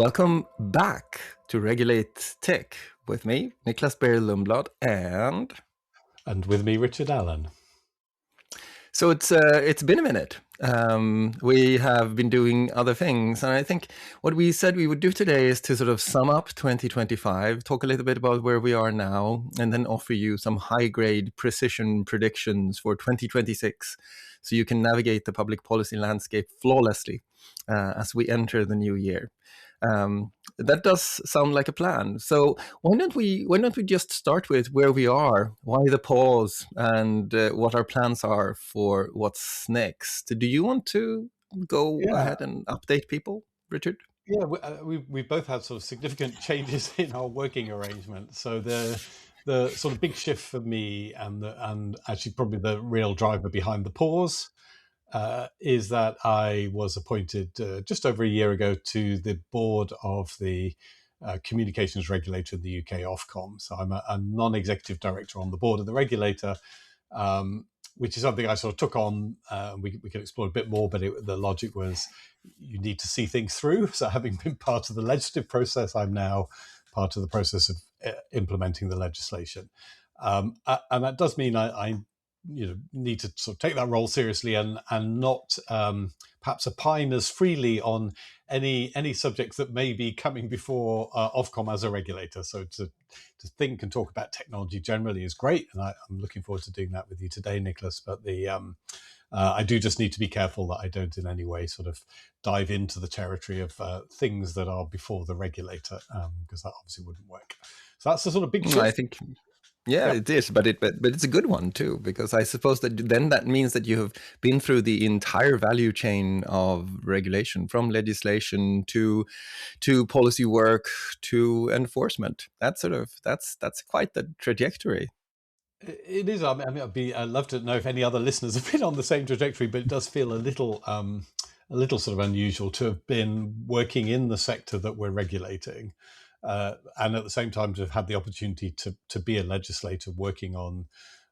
Welcome back to Regulate Tech with me, Nicklas, Berild, Lundblad, and with me, Richard Allan. So it's been a minute. We have been doing other things, and I think what we said we would do today is to sort of sum up 2025, talk a little bit about where we are now, and then offer you some high-grade precision predictions for 2026, so you can navigate the public policy landscape flawlessly as we enter the new year. That does sound like a plan. So why don't we just start with where we are, why the pause, and what our plans are for what's next? Do you want to go ahead and update people, Richard? Yeah, we've both had sort of significant changes in our working arrangement. So the sort of big shift for me, and actually probably the real driver behind the pause, is that I was appointed just over a year ago to the board of the communications regulator in the UK, Ofcom. So I'm a non-executive director on the board of the regulator, which is something I sort of took on. We can explore a bit more, but the logic was you need to see things through. So having been part of the legislative process, I'm now part of the process of implementing the legislation. And that does mean I need to sort of take that role seriously and not perhaps opine as freely on any subjects that may be coming before Ofcom as a regulator. So to think and talk about technology generally is great, and I'm looking forward to doing that with you today, Nicklas. But I do just need to be careful that I don't in any way sort of dive into the territory of things that are before the regulator, because that obviously wouldn't work. So that's the sort of big shift. I think. Yeah, it is, but it's a good one too, because I suppose that then that means that you have been through the entire value chain of regulation, from legislation to policy work to enforcement. That's quite the trajectory. It is. I mean, I'd love to know if any other listeners have been on the same trajectory, but it does feel a little sort of unusual to have been working in the sector that we're regulating. And at the same time to have had the opportunity to be a legislator working on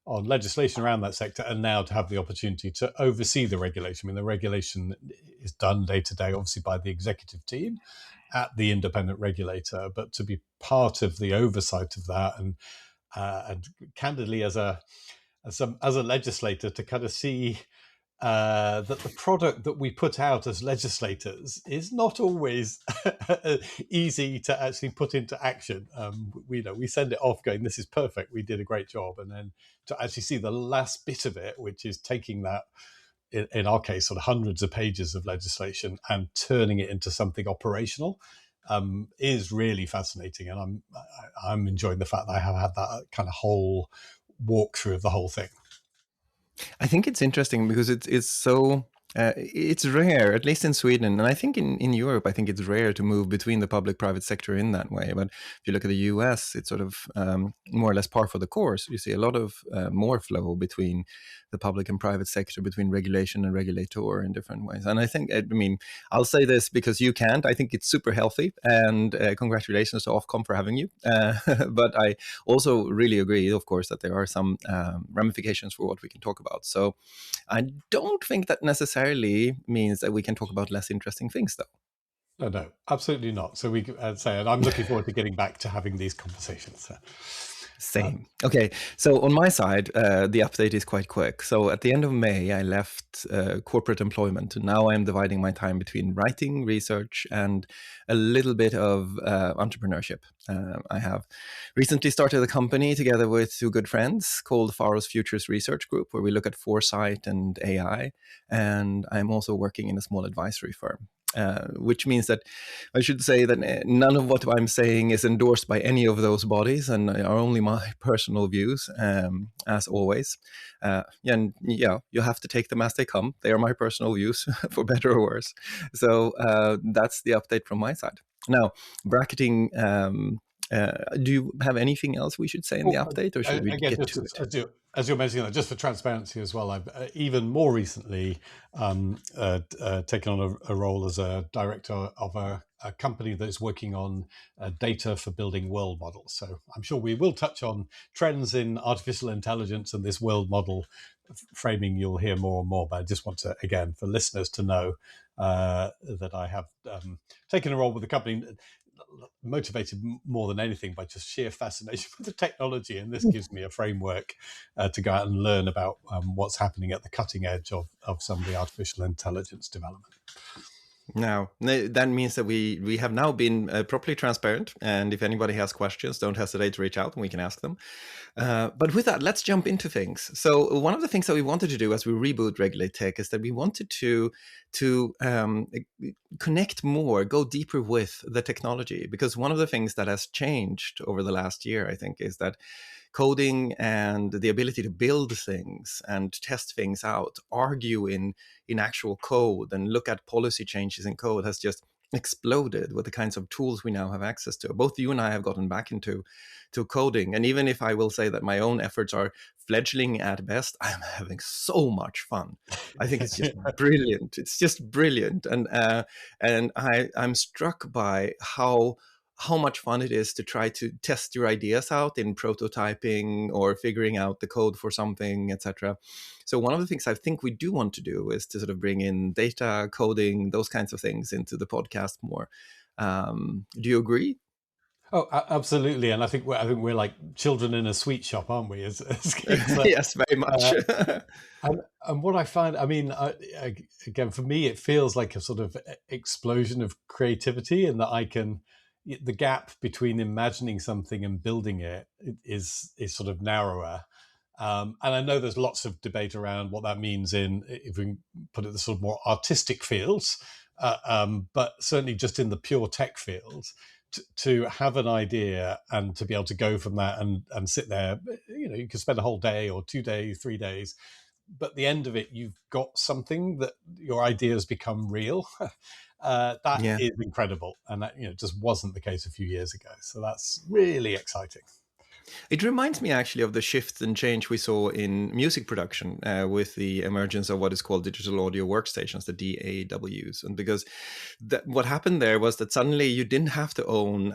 legislation around that sector, and now to have the opportunity to oversee the regulation. I mean, the regulation is done day to day, obviously, by the executive team at the independent regulator, but to be part of the oversight of that and candidly as a legislator to kind of see that the product that we put out as legislators is not always easy to actually put into action. We send it off going, this is perfect, we did a great job. And then to actually see the last bit of it, which is taking that, in our case, sort of hundreds of pages of legislation and turning it into something operational, is really fascinating. And I'm enjoying the fact that I have had that kind of whole walkthrough of the whole thing. I think it's interesting because it's so it's rare, at least in Sweden, and I think in Europe, I think it's rare to move between the public-private sector in that way. But if you look at the US, it's sort of more or less par for the course. You see a lot of more flow between the public and private sector, between regulation and regulator in different ways. And I think, I mean, I'll say this because you can't. I think it's super healthy, and congratulations to Ofcom for having you. But I also really agree, of course, that there are some ramifications for what we can talk about. So I don't think that necessarily means that we can talk about less interesting things, though. No, absolutely not. So we say, and I'm looking forward to getting back to having these conversations. Same. Okay, so on my side, the update is quite quick. So at the end of May, I left corporate employment. Now I'm dividing my time between writing, research, and a little bit of entrepreneurship. I have recently started a company together with two good friends called Faros Futures Research Group, where we look at foresight and AI. And I'm also working in a small advisory firm. Which means that I should say that none of what I'm saying is endorsed by any of those bodies and are only my personal views, as always. And yeah, you have to take them as they come. They are my personal views, for better or worse. So that's the update from my side. Now, bracketing. Do you have anything else we should say in the update, or should we get to it? As you're mentioning that, just for transparency as well, I've even more recently taken on a role as a director of a company that is working on data for building world models. So I'm sure we will touch on trends in artificial intelligence and this world model framing. You'll hear more and more, but I just want to, again, for listeners to know that I have taken a role with the company, motivated more than anything by just sheer fascination with the technology. And this gives me a framework to go out and learn about what's happening at the cutting edge of some of the artificial intelligence development. Now, that means that we have now been properly transparent. And if anybody has questions, don't hesitate to reach out and we can ask them. But with that, let's jump into things. So one of the things that we wanted to do as we reboot Regulate Tech is that we wanted to connect more, go deeper with the technology. Because one of the things that has changed over the last year, I think, is that coding and the ability to build things and test things out, argue in actual code and look at policy changes in code has just exploded with the kinds of tools we now have access to. Both you and I have gotten back into coding. And even if I will say that my own efforts are fledgling at best, I'm having so much fun. I think it's just brilliant. It's just brilliant. And I'm struck by how much fun it is to try to test your ideas out in prototyping or figuring out the code for something, etc. So one of the things I think we do want to do is to sort of bring in data, coding, those kinds of things into the podcast more. Do you agree? Oh, absolutely, and I think we're like children in a sweet shop, aren't we? As kids, yes, very much. and what I find, I mean, again, for me, it feels like a sort of explosion of creativity, and that the gap between imagining something and building it is sort of narrower. And I know there's lots of debate around what that means if we put it the sort of more artistic fields, but certainly just in the pure tech fields, to have an idea and to be able to go from that and sit there, you can spend a whole day or 2 days, 3 days, but at the end of it, you've got something that your ideas become real. That is incredible. And that, just wasn't the case a few years ago. So that's really exciting. It reminds me actually of the shift and change we saw in music production with the emergence of what is called digital audio workstations, the DAWs. And because what happened there was that suddenly you didn't have to own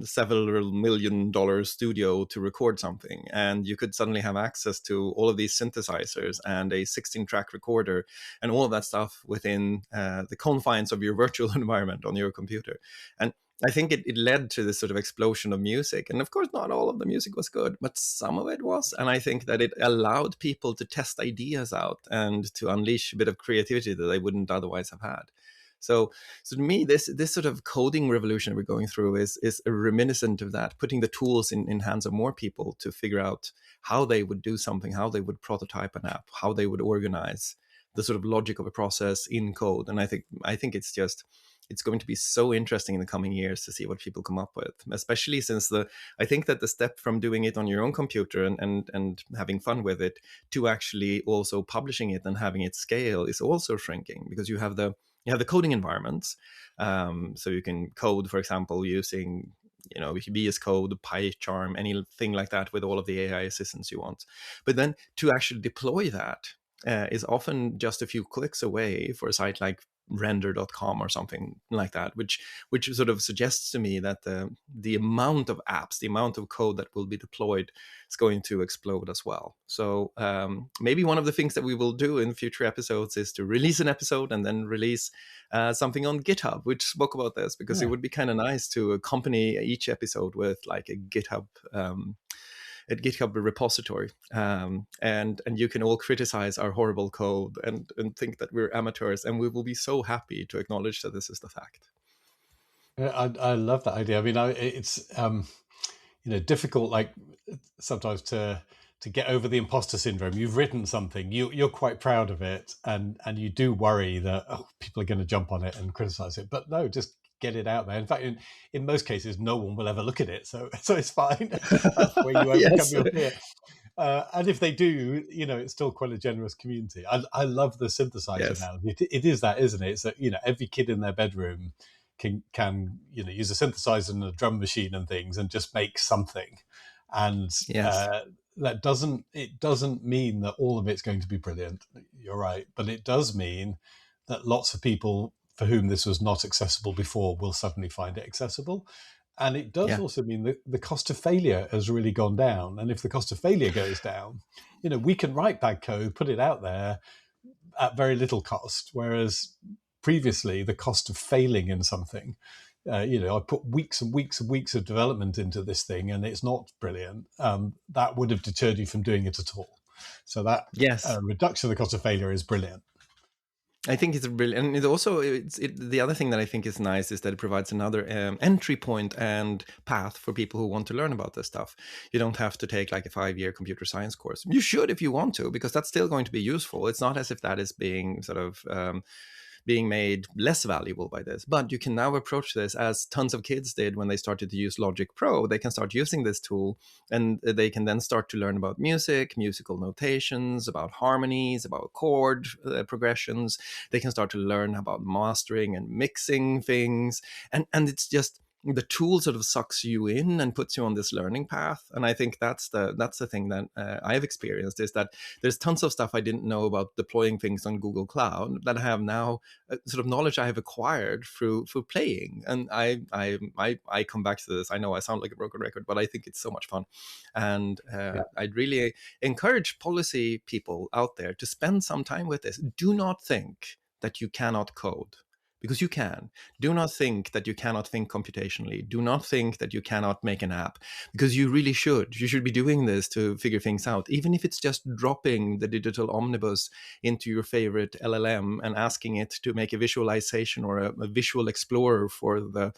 several $1 million studio to record something. And you could suddenly have access to all of these synthesizers and a 16-track recorder and all of that stuff within the confines of your virtual environment on your computer. And I think it led to this sort of explosion of music. And of course, not all of the music was good, but some of it was. And I think that it allowed people to test ideas out and to unleash a bit of creativity that they wouldn't otherwise have had. So to me, this sort of coding revolution we're going through is a reminiscent of that, putting the tools in hands of more people to figure out how they would do something, how they would prototype an app, how they would organize the sort of logic of a process in code. And I think it's going to be so interesting in the coming years to see what people come up with, especially since I think that the step from doing it on your own computer and having fun with it to actually also publishing it and having it scale is also shrinking, because you have the coding environments. So you can code, for example, using VS Code, PyCharm, anything like that with all of the AI assistants you want. But then to actually deploy that is often just a few clicks away for a site like render.com or something like that, which sort of suggests to me that the amount of apps, the amount of code that will be deployed is going to explode as well. So maybe one of the things that we will do in future episodes is to release an episode and then release something on GitHub, which spoke about this, because it would be kind of nice to accompany each episode with like a GitHub repository, and you can all criticize our horrible code and think that we're amateurs, and we will be so happy to acknowledge that this is the fact. I love that idea. I mean, it's difficult, like sometimes to get over the imposter syndrome. You've written something, you're quite proud of it, and you do worry that people are going to jump on it and criticize it. But no, just get it out there. In fact, in most cases, no one will ever look at it, so it's fine. That's where you overcome your fear. And if they do, it's still quite a generous community. I love the synthesizer now. It is that, isn't it? It's that every kid in their bedroom can use a synthesizer and a drum machine and things and just make something. And that doesn't mean that all of it's going to be brilliant. You're right, but it does mean that lots of people for whom this was not accessible before will suddenly find it accessible. And it does also mean that the cost of failure has really gone down. And if the cost of failure goes down, we can write bad code, put it out there at very little cost. Whereas previously the cost of failing in something. I put weeks and weeks and weeks of development into this thing, and it's not brilliant. That would have deterred you from doing it at all. So that Yes. reduction of the cost of failure is brilliant. I think it's brilliant, and it also the other thing that I think is nice is that it provides another entry point and path for people who want to learn about this stuff. You don't have to take like a 5-year computer science course. You should if you want to, because that's still going to be useful. It's not as if that is being sort of being made less valuable by this. But you can now approach this as tons of kids did when they started to use Logic Pro. They can start using this tool, and they can then start to learn about music, musical notations, about harmonies, about chord progressions. They can start to learn about mastering and mixing things. And it's just, the tool sort of sucks you in and puts you on this learning path. And I think that's the thing that I've experienced, is that there's tons of stuff I didn't know about deploying things on Google Cloud that I have now, sort of knowledge I have acquired through playing. And I come back to this. I know I sound like a broken record, but I think it's so much fun. And I'd really encourage policy people out there to spend some time with this. Do not think that you cannot code, because you can. Do not think that you cannot think computationally. Do not think that you cannot make an app, because you really should. You should be doing this to figure things out, even if it's just dropping the digital omnibus into your favorite LLM and asking it to make a visualization or a visual explorer for the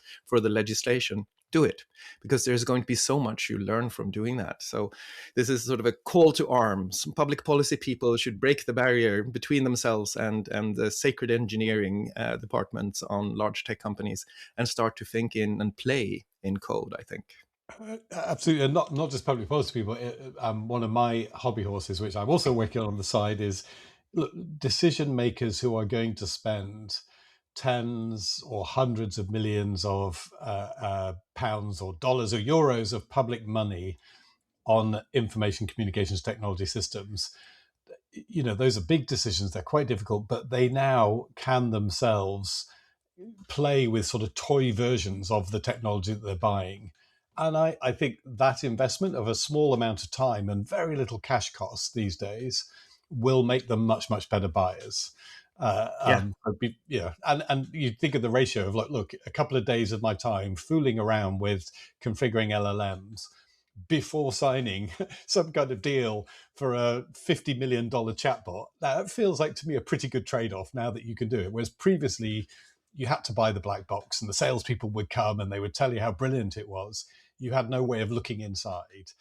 legislation. Do it, because there's going to be so much you learn from doing that. So this is sort of a call to arms. Public policy people should break the barrier between themselves and the sacred engineering departments on large tech companies, and start to think in and play in code, I think. Absolutely, and not just public policy people. One of my hobby horses, which I'm also working on the side, is decision makers who are going to spend tens or hundreds of millions of pounds or dollars or euros of public money on information communications technology systems. Those are big decisions. They're quite difficult, but they now can themselves play with sort of toy versions of the technology that they're buying. And I think that investment of a small amount of time and very little cash costs these days will make them much, much better buyers. And you think of the ratio of look, a couple of days of my time fooling around with configuring LLMs before signing some kind of deal for a $50 million chatbot. That feels like to me a pretty good trade-off now that you can do it. Whereas previously you had to buy the black box and the salespeople would come and they would tell you how brilliant it was. You had no way of looking inside.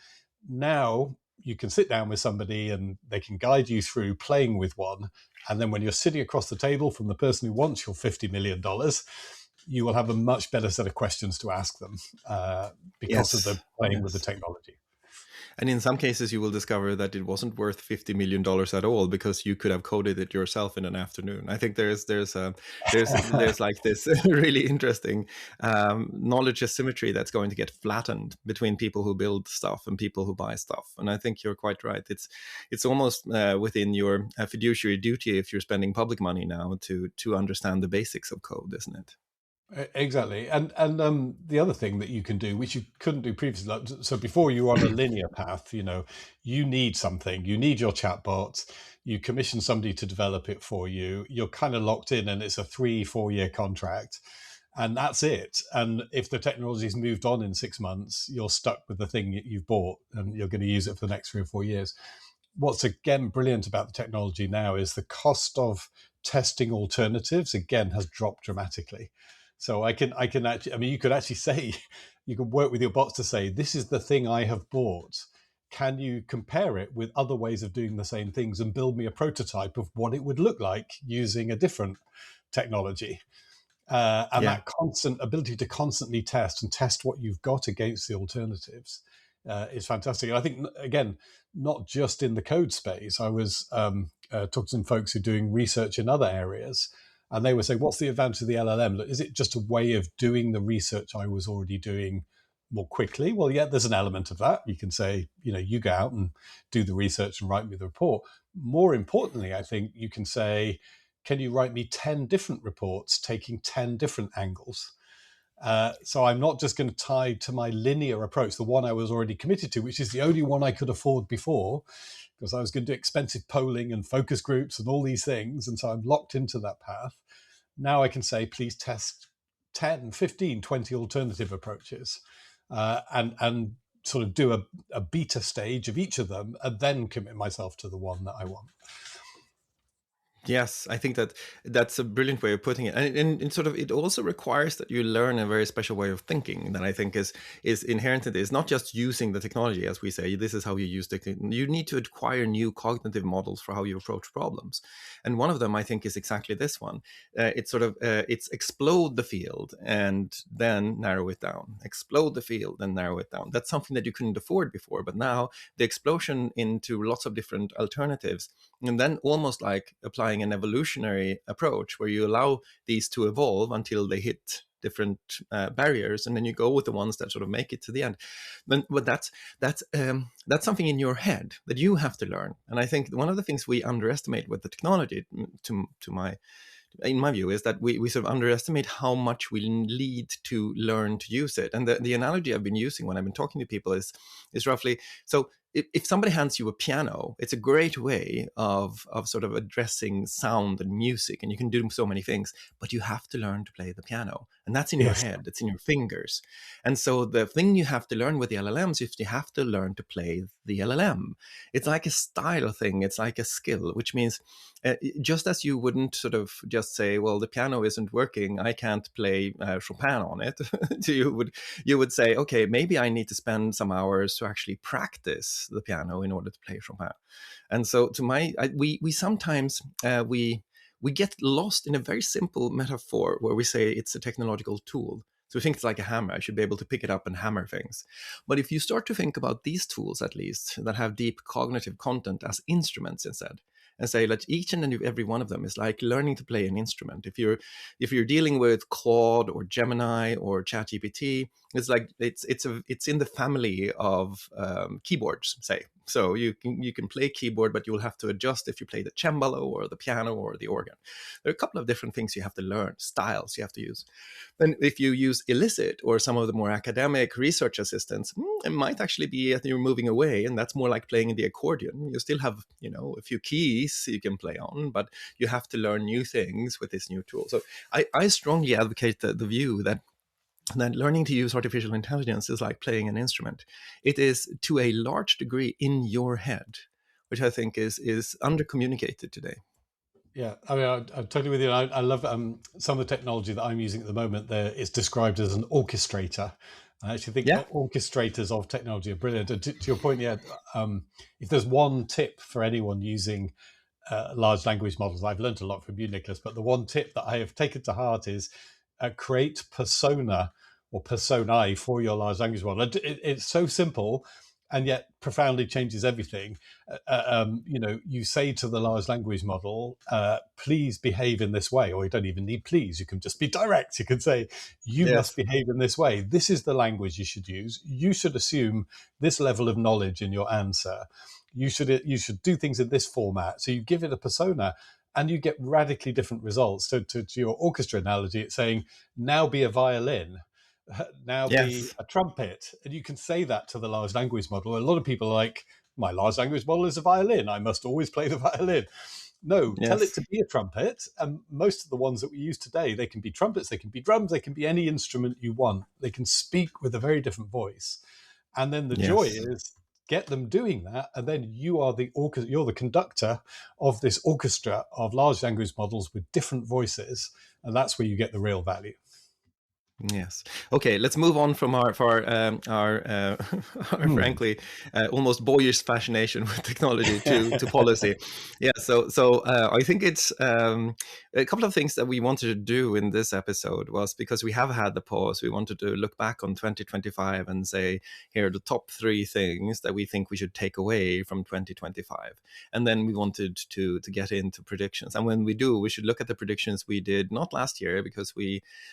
Now you can sit down with somebody and they can guide you through playing with one. And then when you're sitting across the table from the person who wants your $50 million, you will have a much better set of questions to ask them because of the playing with the technology. And in some cases, you will discover that it wasn't worth $50 million at all, because you could have coded it yourself in an afternoon. I think there's like this really interesting knowledge asymmetry that's going to get flattened between people who build stuff and people who buy stuff. And I think you're quite right. It's almost within your fiduciary duty, if you're spending public money now, to understand the basics of code, isn't it? Exactly. And the other thing that you can do, which you couldn't do previously, so before you were on a linear path, you need something, you need your chatbot, you commission somebody to develop it for you, you're kind of locked in and it's a 3-4 year contract and that's it. And if the technology's moved on in 6 months, you're stuck with the thing that you've bought and you're going to use it for the next 3 or 4 years. What's again brilliant about the technology now is the cost of testing alternatives again has dropped dramatically. So I can actually, you could actually say, you can work with your bots to say, this is the thing I have bought. Can you compare it with other ways of doing the same things and build me a prototype of what it would look like using a different technology? That constant ability to constantly test and test what you've got against the alternatives is fantastic. And I think, again, not just in the code space. I was talking to some folks who are doing research in other areas, and they would say, what's the advantage of the LLM? Is it just a way of doing the research I was already doing more quickly? Well, yeah, there's an element of that. You can say, you go out and do the research and write me the report. More importantly, I think you can say, can you write me 10 different reports taking 10 different angles? So I'm not just going to tie to my linear approach, the one I was already committed to, which is the only one I could afford before, because I was going to do expensive polling and focus groups and all these things. And so I'm locked into that path. Now I can say, please test 10, 15, 20 alternative approaches, and sort of do a beta stage of each of them, and then commit myself to the one that I want. Yes, I think that that's a brilliant way of putting it, and sort of it also requires that you learn a very special way of thinking that I think is inherent in this. Not just using the technology, as we say, this is how you use the. You need to acquire new cognitive models for how you approach problems, and one of them I think is exactly this one. It's sort of it's explode the field and then narrow it down. Explode the field and narrow it down. That's something that you couldn't afford before, but now the explosion into lots of different alternatives, and then almost like applying an evolutionary approach where you allow these to evolve until they hit different barriers, and then you go with the ones that sort of make it to the end. But that's something in your head that you have to learn. And I think one of the things we underestimate with the technology, to my in my view, is that we sort of underestimate how much we need to learn to use it. And the analogy I've been using when I've been talking to people is roughly, so if somebody hands you a piano, it's a great way of sort of addressing sound and music, and you can do so many things, but you have to learn to play the piano. And that's in your Yes. head, it's in your fingers. And so the thing you have to learn with the LLMs is you have to learn to play the LLM. It's like a style thing, it's like a skill, which means just as you wouldn't sort of just say, well, the piano isn't working, I can't play Chopin on it. So you would say, okay, maybe I need to spend some hours to actually practice the piano in order to play Chopin. And so we sometimes we get lost in a very simple metaphor where we say it's a technological tool. So we think it's like a hammer. I should be able to pick it up and hammer things. But if you start to think about these tools, at least, that have deep cognitive content as instruments instead, and say that each and every one of them is like learning to play an instrument. If you're dealing with Claude or Gemini or ChatGPT, it's like it's in the family of keyboards, say. So you can play keyboard, but you will have to adjust if you play the cembalo or the piano or the organ. There are a couple of different things you have to learn, styles you have to use. And if you use Elicit or some of the more academic research assistants, it might actually be that you're moving away, and that's more like playing the accordion. You still have, a few keys you can play on, but you have to learn new things with this new tool. So I strongly advocate the view that learning to use artificial intelligence is like playing an instrument. It is to a large degree in your head, which I think is undercommunicated today. Yeah, I mean, I'm totally with you. I love some of the technology that I'm using at the moment. There, it's described as an orchestrator. I actually think Yeah. orchestrators of technology are brilliant. And to your point, yeah, if there's one tip for anyone using large language models, I've learned a lot from you, Nicklas. But the one tip that I have taken to heart is create persona or personae for your large language model. It's so simple, and yet profoundly changes everything. You say to the large language model, please behave in this way, or you don't even need please, you can just be direct. You can say, you must Yes. behave in this way. This is the language you should use. You should assume this level of knowledge in your answer. You should do things in this format. So you give it a persona, and you get radically different results. To your orchestra analogy, it's saying, now be a violin, now be Yes. a trumpet. And you can say that to the large language model. A lot of people are like, my large language model is a violin, I must always play the violin. No, tell it Yes. to be a trumpet. And most of the ones that we use today, they can be trumpets, they can be drums, they can be any instrument you want. They can speak with a very different voice. And then the joy Yes. is get them doing that, and then you're the conductor of this orchestra of large language models with different voices, and that's where you get the real value. Yes. Okay. Let's move on from our Mm. frankly almost boyish fascination with technology to policy. Yeah. So I think it's a couple of things that we wanted to do in this episode was because we have had the pause. We wanted to look back on 2025 and say, here are the top 3 things that we think we should take away from 2025, and then we wanted to get into predictions. And when we do, we should look at the predictions we did not last year, because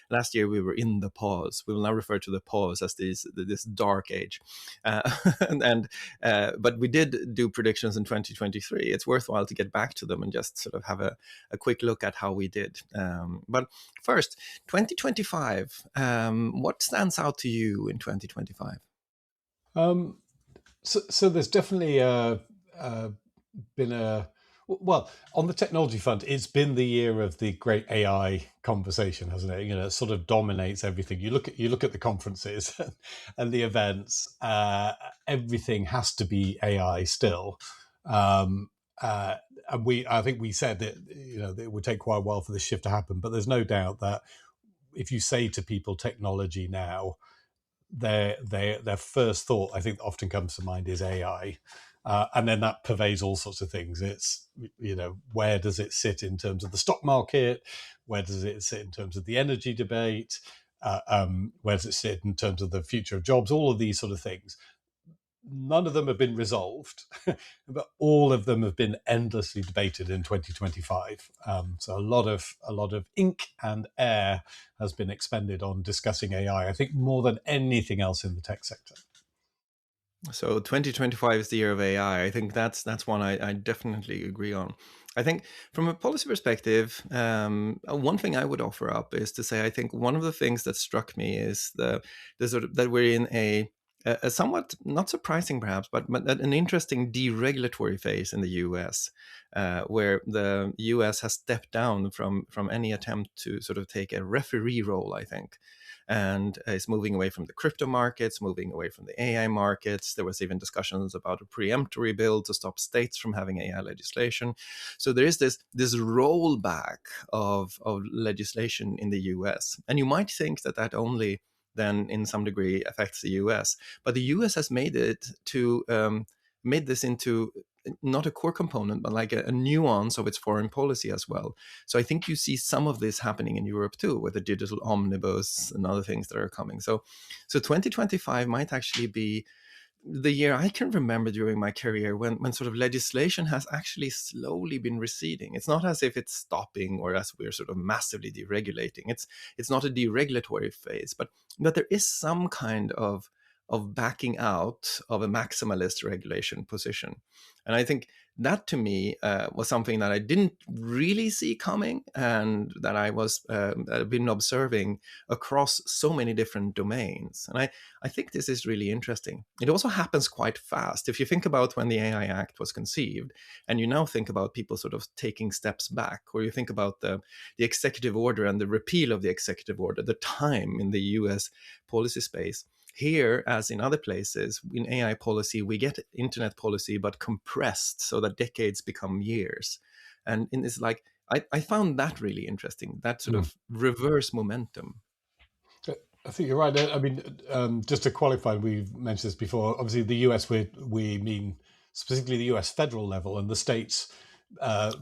last year we were in the pause. We will now refer to the pause as this dark age, but we did do predictions in 2023. It's worthwhile to get back to them and just sort of have a quick look at how we did. But first, 2025. What stands out to you in 2025? So there's definitely been Well, on the technology front, it's been the year of the great AI conversation, hasn't it? You know, it sort of dominates everything. You look at the conferences and the events. Everything has to be AI still. Um, and I think we said that that it would take quite a while for this shift to happen. But there's no doubt that if you say to people technology now, their first thought, I think, often comes to mind is AI, and then that pervades all sorts of things. It's where does it sit in terms of the stock market? Where does it sit in terms of the energy debate? Where does it sit in terms of the future of jobs? All of these sort of things. None of them have been resolved, but all of them have been endlessly debated in 2025. So a lot of ink and air has been expended on discussing AI. I think more than anything else in the tech sector. So 2025 is the year of AI. I think that's one I definitely agree on. I think from a policy perspective, one thing I would offer up is to say I think one of the things that struck me is the sort of that we're in a somewhat not surprising perhaps, but an interesting deregulatory phase in the U.S. Where the U.S. has stepped down from any attempt to sort of take a referee role, I think, and is moving away from the crypto markets, moving away from the AI markets. There was even discussions about a preemptory bill to stop states from having AI legislation. So there is this rollback of legislation in the US. And you might think that only then in some degree affects the US. But the US has made it to made this into not a core component, but like a nuance of its foreign policy as well. So I think you see some of this happening in Europe too, with the digital omnibus and other things that are coming. So 2025 might actually be the year I can remember during my career when sort of legislation has actually slowly been receding. It's not as if it's stopping or as we're sort of massively deregulating. It's not a deregulatory phase, but there is some kind of backing out of a maximalist regulation position. And I think that to me was something that I didn't really see coming, and that I've been observing across so many different domains. And I think this is really interesting. It also happens quite fast. If you think about when the AI Act was conceived, and you now think about people sort of taking steps back, or you think about the executive order and the repeal of the executive order, the time in the US policy space. Here, as in other places, in AI policy, we get internet policy, but compressed so that decades become years. And it's like, I found that really interesting, that sort of reverse momentum. I think you're right. I mean, just to qualify, we've mentioned this before. Obviously, the US, we mean specifically the US federal level, and the states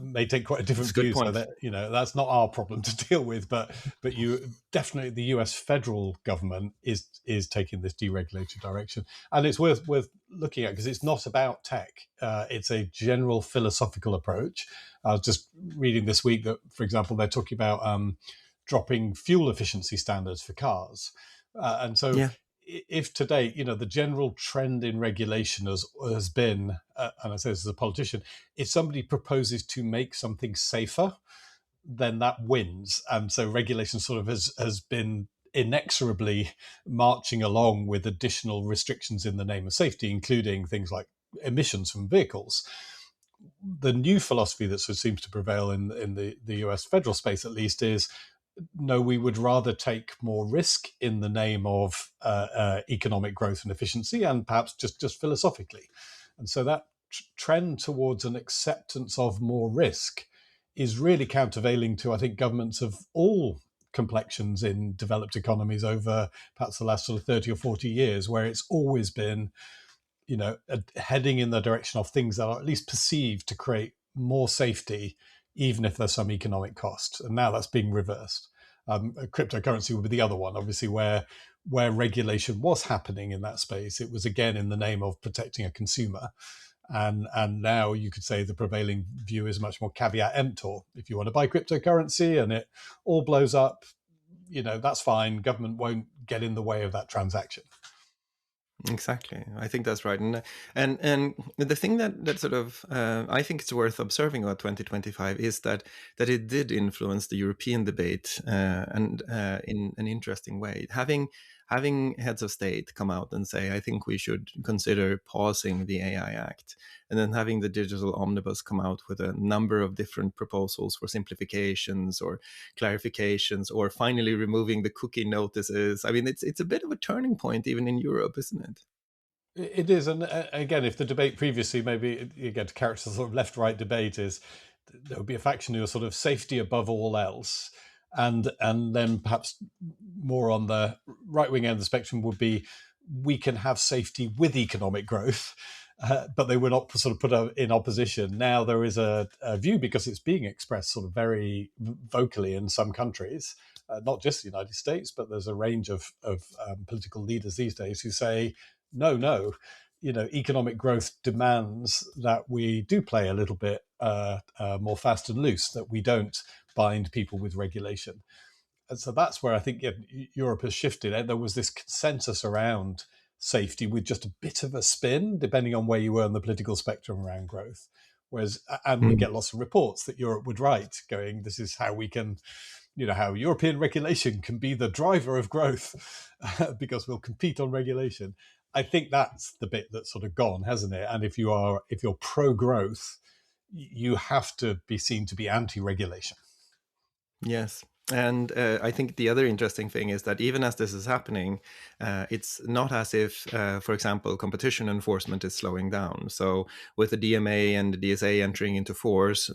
may take quite a It's different a good view. So point. that that's not our problem to deal with. But you definitely, the US federal government is taking this deregulatory direction, and it's worth looking at because it's not about tech. It's a general philosophical approach. I was just reading this week that, for example, they're talking about dropping fuel efficiency standards for cars. And so Yeah. if today, the general trend in regulation has been, and I say this as a politician, if somebody proposes to make something safer, then that wins. And so regulation sort of has been inexorably marching along with additional restrictions in the name of safety, including things like emissions from vehicles. The new philosophy that sort of seems to prevail in the US federal space, at least, is no, we would rather take more risk in the name of economic growth and efficiency, and perhaps just philosophically. And so that trend towards an acceptance of more risk is really countervailing to, I think, governments of all complexions in developed economies over perhaps the last sort of 30 or 40 years, where it's always been, heading in the direction of things that are at least perceived to create more safety, even if there's some economic cost. And now that's being reversed. Cryptocurrency would be the other one, obviously, where regulation was happening in that space. It was again in the name of protecting a consumer. And now you could say the prevailing view is much more caveat emptor. If you want to buy cryptocurrency and it all blows up, that's fine. Government won't get in the way of that transaction. Exactly, I think that's right, and the thing that sort of I think it's worth observing about 2025 is that it did influence the European debate, and in an interesting way. Having having heads of state come out and say, I think we should consider pausing the AI Act, and then having the digital omnibus come out with a number of different proposals for simplifications or clarifications, or finally removing the cookie notices. I mean, it's a bit of a turning point even in Europe, isn't it? It is, and again, if the debate previously, maybe you get to character sort of left-right debate, is there would be a faction who are sort of safety above all else, and then perhaps more on the right-wing end of the spectrum would be we can have safety with economic growth, but they were not sort of put in opposition. Now there is a view, because it's being expressed sort of very vocally in some countries, not just the United States, but there's a range of political leaders these days who say, no, economic growth demands that we do play a little bit more fast and loose, that we don't bind people with regulation. And so that's where I think Europe has shifted. There was this consensus around safety with just a bit of a spin, depending on where you were on the political spectrum around growth. And we get lots of reports that Europe would write going, this is how we can, how European regulation can be the driver of growth because we'll compete on regulation. I think that's the bit that's sort of gone, hasn't it? And if you're pro-growth, you have to be seen to be anti-regulation. Yes. And I think the other interesting thing is that even as this is happening, it's not as if, for example, competition enforcement is slowing down. So with the DMA and the DSA entering into force,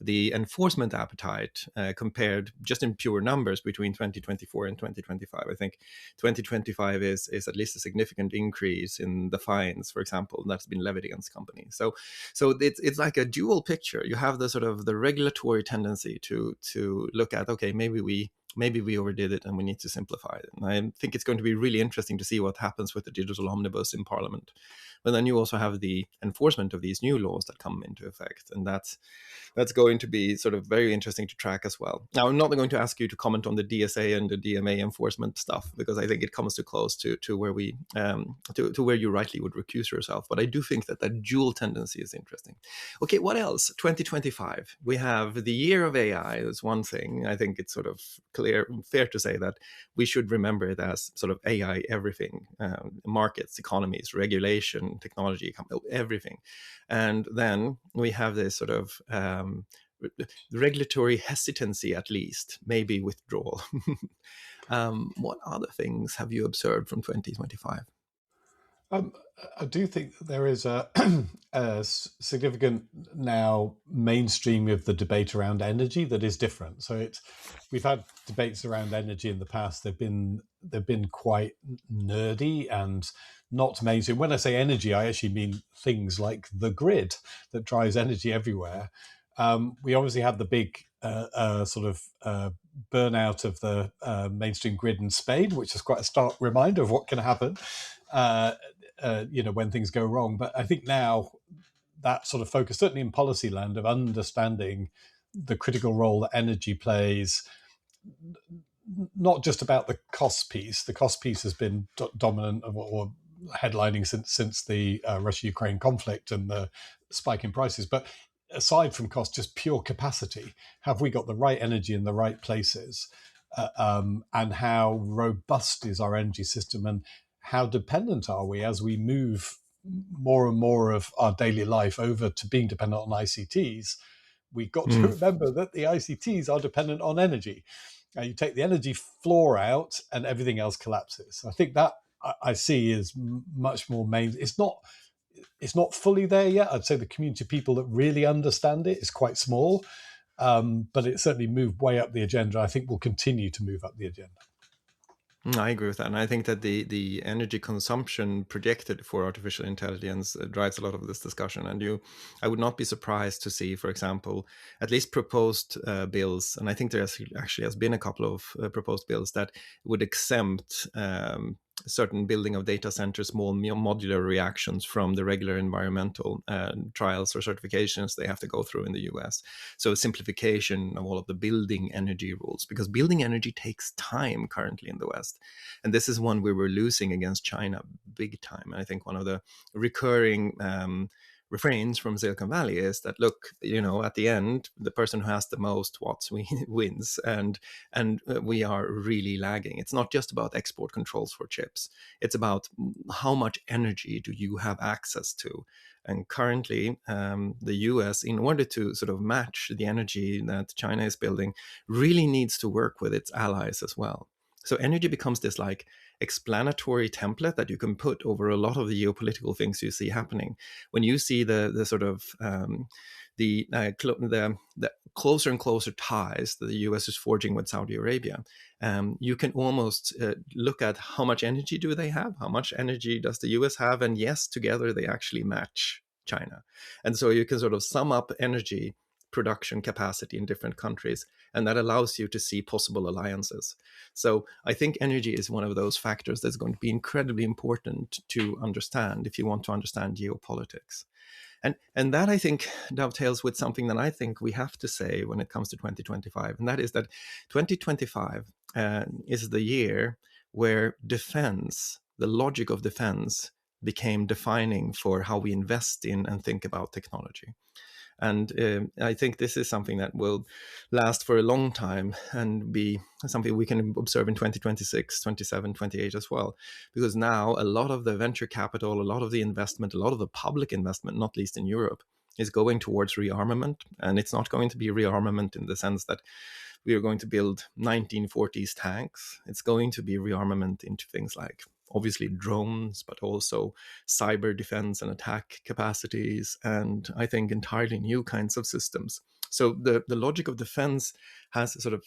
the enforcement appetite compared just in pure numbers between 2024 and 2025. I think 2025 is at least a significant increase in the fines, for example, that's been levied against companies. So it's like a dual picture. You have the sort of the regulatory tendency to look at, okay, maybe we overdid it and we need to simplify it. And I think it's going to be really interesting to see what happens with the digital omnibus in Parliament. But then you also have the enforcement of these new laws that come into effect. And that's going to be sort of very interesting to track as well. Now, I'm not going to ask you to comment on the DSA and the DMA enforcement stuff, because I think it comes too close to where we to where you rightly would recuse yourself. But I do think that dual tendency is interesting. Okay, what else? 2025. We have the year of AI. That's one thing. I think it's sort of fair to say that we should remember it as sort of AI everything, markets, economies, regulation, technology, everything. And then we have this sort of regulatory hesitancy, at least, maybe withdrawal. What other things have you observed from 2025? I do think that there is a significant now mainstream of the debate around energy that is different. So we've had debates around energy in the past. They've been quite nerdy and not mainstream. When I say energy, I actually mean things like the grid that drives energy everywhere. We obviously had the big sort of burnout of the mainstream grid in Spain, which is quite a stark reminder of what can happen. When things go wrong. But I think now that sort of focus, certainly in policy land, of understanding the critical role that energy plays, not just about the cost piece. The cost piece has been dominant or headlining since the Russia-Ukraine conflict and the spike in prices. But aside from cost, just pure capacity. Have we got the right energy in the right places? And how robust is our energy system? And how dependent are we as we move more and more of our daily life over to being dependent on ICTs? We've got to remember that the ICTs are dependent on energy. You take the energy floor out and everything else collapses. I think that I see is much more main. It's not fully there yet. I'd say the community of people that really understand it is quite small, but it certainly moved way up the agenda. I think will continue to move up the agenda. I agree with that. And I think that the energy consumption projected for artificial intelligence drives a lot of this discussion. And I would not be surprised to see, for example, at least proposed bills. And I think there actually has been a couple of proposed bills that would exempt certain building of data centers, small modular reactions from the regular environmental trials or certifications they have to go through in the US. So simplification of all of the building energy rules, because building energy takes time currently in the West. And this is one we were losing against China big time. And I think one of the recurring refrains from Silicon Valley is that, look, at the end, the person who has the most watts wins, and we are really lagging. It's not just about export controls for chips. It's about how much energy do you have access to. And currently, the US, in order to sort of match the energy that China is building, really needs to work with its allies as well. So energy becomes this like explanatory template that you can put over a lot of the geopolitical things you see happening. When you see the sort of the closer and closer ties that the US is forging with Saudi Arabia, you can almost look at how much energy do they have, how much energy does the US have, and yes, together they actually match China. And so you can sort of sum up energy production capacity in different countries, and that allows you to see possible alliances. So I think energy is one of those factors that's going to be incredibly important to understand if you want to understand geopolitics. And that, I think, dovetails with something that I think we have to say when it comes to 2025, and that is that 2025 is the year where defense, the logic of defense, became defining for how we invest in and think about technology. And I think this is something that will last for a long time and be something we can observe in 2026, 27, 28 as well. Because now a lot of the venture capital, a lot of the investment, a lot of the public investment, not least in Europe, is going towards rearmament. And it's not going to be rearmament in the sense that we are going to build 1940s tanks. It's going to be rearmament into things like obviously drones, but also cyber defense and attack capacities, and I think entirely new kinds of systems. So the logic of defense has sort of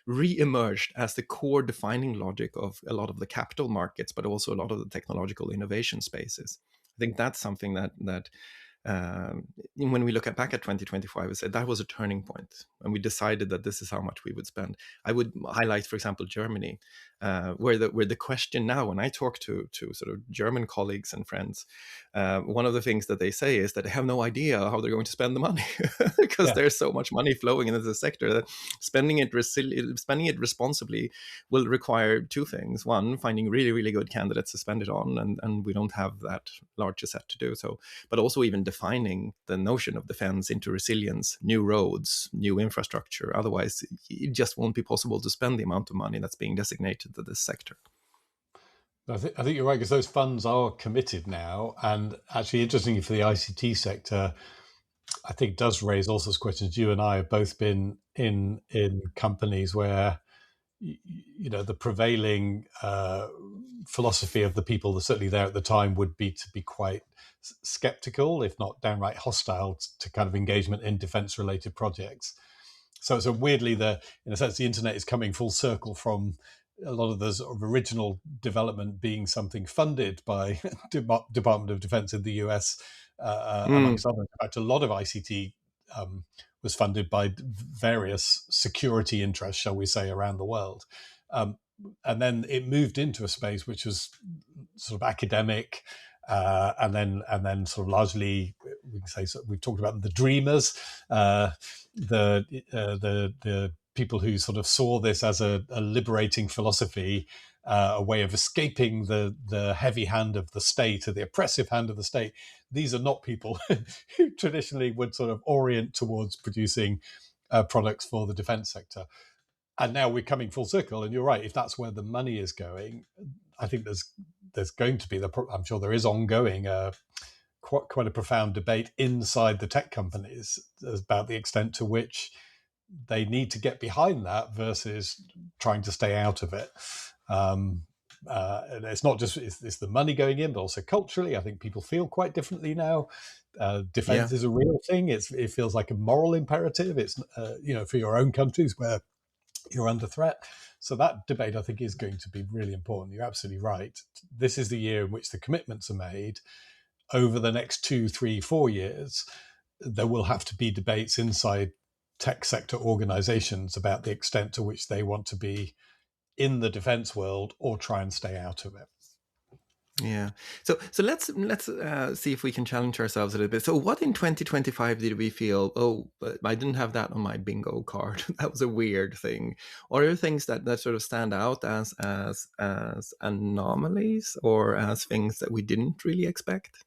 re-emerged as the core defining logic of a lot of the capital markets, but also a lot of the technological innovation spaces. I think that's something that when we look back at 2025, we said that was a turning point, and we decided that this is how much we would spend. I would highlight, for example, Germany, where the question now, when I talk to sort of German colleagues and friends, one of the things that they say is that they have no idea how they're going to spend the money because there's so much money flowing into the sector that spending it responsibly will require two things. One, finding really, really good candidates to spend it on, and we don't have that large a set to do so, but also even defining the notion of defense into resilience, new roads, new infrastructure. Otherwise, it just won't be possible to spend the amount of money that's being designated to this sector. I think you're right, because those funds are committed now. And actually, interestingly for the ICT sector, I think does raise all sorts of questions. You and I have both been in companies where the prevailing philosophy of the people that certainly there at the time would be to be quite skeptical, if not downright hostile, to kind of engagement in defense related projects. So weirdly, in a sense, the internet is coming full circle from a lot of the sort of original development being something funded by Department of Defense in the US, amongst others. In fact, a lot of ICT was funded by various security interests, shall we say, around the world. And then it moved into a space which was sort of academic, and then sort of largely, we can say, we've talked about the dreamers, the people who sort of saw this as a liberating philosophy, a way of escaping the heavy hand of the state, or the oppressive hand of the state. These are not people who traditionally would sort of orient towards producing products for the defense sector. And now we're coming full circle, and you're right. If that's where the money is going, I think there's going to be I'm sure there is ongoing quite a profound debate inside the tech companies about the extent to which they need to get behind that versus trying to stay out of it. And it's not just it's the money going in, but also culturally, I think people feel quite differently now. Defense is a real thing. It feels like a moral imperative. It's for your own countries where you're under threat. So that debate, I think, is going to be really important. You're absolutely right. This is the year in which the commitments are made. Over the next 2, 3, 4 years, there will have to be debates inside tech sector organizations about the extent to which they want to be in the defense world or try and stay out of it. Yeah. So let's see if we can challenge ourselves a little bit. So what in 2025 did we feel, oh, I didn't have that on my bingo card. That was a weird thing. Or are there things that sort of stand out as anomalies or as things that we didn't really expect?